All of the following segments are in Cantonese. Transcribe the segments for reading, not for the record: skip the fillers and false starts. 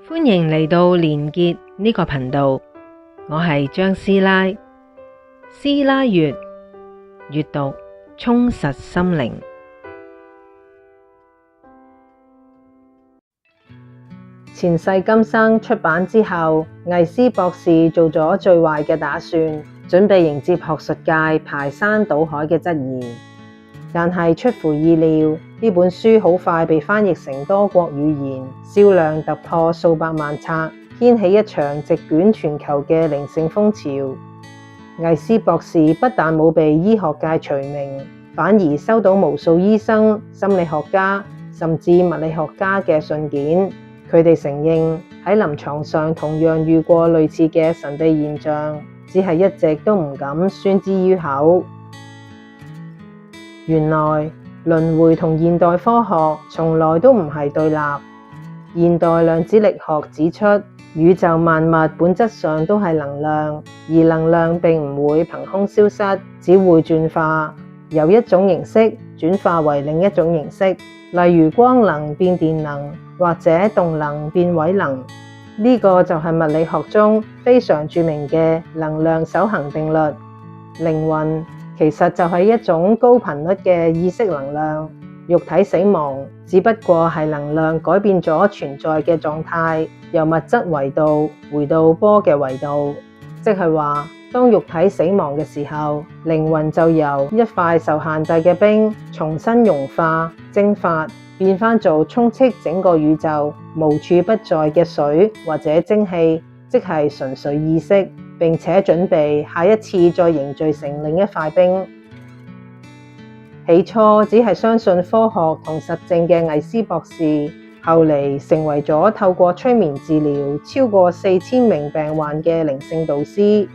歡迎嚟到連結呢個頻道，我係張師奶。師奶閱閱讀充實心靈。前世今生出版之後，魏斯博士做咗最壞嘅打算，準備迎接學術界排山倒海嘅質疑。但係出乎意料，呢本書好快被翻譯成多國語言，銷量突破數百萬冊，掀起一場席捲全球嘅靈性風潮。魏斯博士不但冇被醫學界除名，反而收到無數醫生、心理學家甚至物理學家嘅信件，佢哋承認喺臨床上同樣遇過類似嘅神秘現象，只係一直都唔敢宣之於口。原來輪迴同現代科學從來都唔係對立。現代量子力學指出，宇宙萬物本質上都係能量，而能量並唔會憑空消失，只會轉化，由一種形式轉化為另一種形式，例如光能變電能，或者動能變位能。呢個就係物理學中非常著名嘅能量守恆定律。靈魂其實就係一種高頻率嘅意識能量，肉體死亡只不過係能量改變咗存在嘅狀態，由物質維度回到波嘅維度，即係話當肉體死亡嘅時候，靈魂就由一塊受限制嘅冰重新融化蒸發，變返做充斥整個宇宙無處不在嘅水或者蒸汽，即係純粹意識，並且準備下一次再凝聚成另一塊冰。起初只係相信科學同實證嘅魏斯博士，後嚟成為咗透過催眠治療超過4000名病患嘅靈性導師。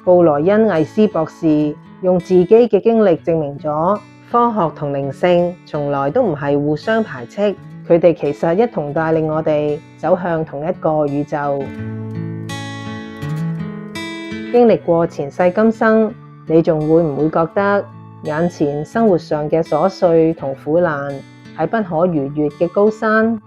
布萊恩·魏斯博士用自己嘅經歷證明咗，科學同靈性從來都唔係互相排斥，佢哋其實一同帶領我哋走向同一個宇宙。經歷過前世今生，你仲會唔會覺得眼前生活上嘅瑣碎同苦難係不可逾越嘅高山？